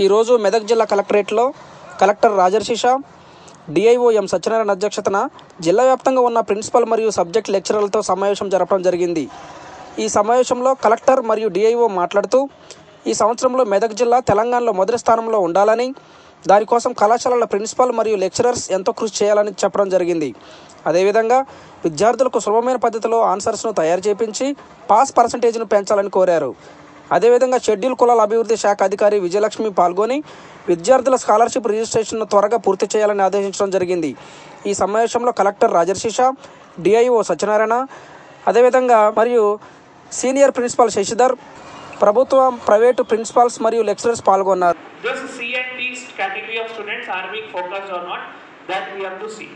ఈరోజు మెదక్ జిల్లా కలెక్టరేట్లో కలెక్టర్ రాజర్షిష, డిఐఓ ఎం సత్యనారాయణ అధ్యక్షతన జిల్లా వ్యాప్తంగా ఉన్న ప్రిన్సిపల్ మరియు సబ్జెక్ట్ లెక్చరర్లతో సమావేశం జరపడం జరిగింది. ఈ సమావేశంలో కలెక్టర్ మరియు డిఐఓ మాట్లాడుతూ ఈ సంవత్సరంలో మెదక్ జిల్లా తెలంగాణలో మొదటి స్థానంలో ఉండాలని, దానికోసం కళాశాలల ప్రిన్సిపల్ మరియు లెక్చరర్స్ ఎంతో కృషి చేయాలని చెప్పడం జరిగింది. అదేవిధంగా విద్యార్థులకు సులభమైన పద్ధతిలో ఆన్సర్స్ను తయారు చేయించి పాస్ పర్సంటేజ్ను పెంచాలని కోరారు. అదేవిధంగా షెడ్యూల్ కులాల అభివృద్ధి శాఖ అధికారి విజయలక్ష్మి పాల్గొని విద్యార్థుల స్కాలర్షిప్ రిజిస్ట్రేషన్ను త్వరగా పూర్తి చేయాలని ఆదేశించడం జరిగింది. ఈ సమావేశంలో కలెక్టర్ రాజర్షిష, డిఐఓ సత్యనారాయణ, అదేవిధంగా మరియు సీనియర్ ప్రిన్సిపల్ శశిధర్, ప్రభుత్వ ప్రైవేటు ప్రిన్సిపల్స్ మరియు లెక్చరర్స్ పాల్గొన్నారు. Just C and D category of students are being focused or not, that we have to see.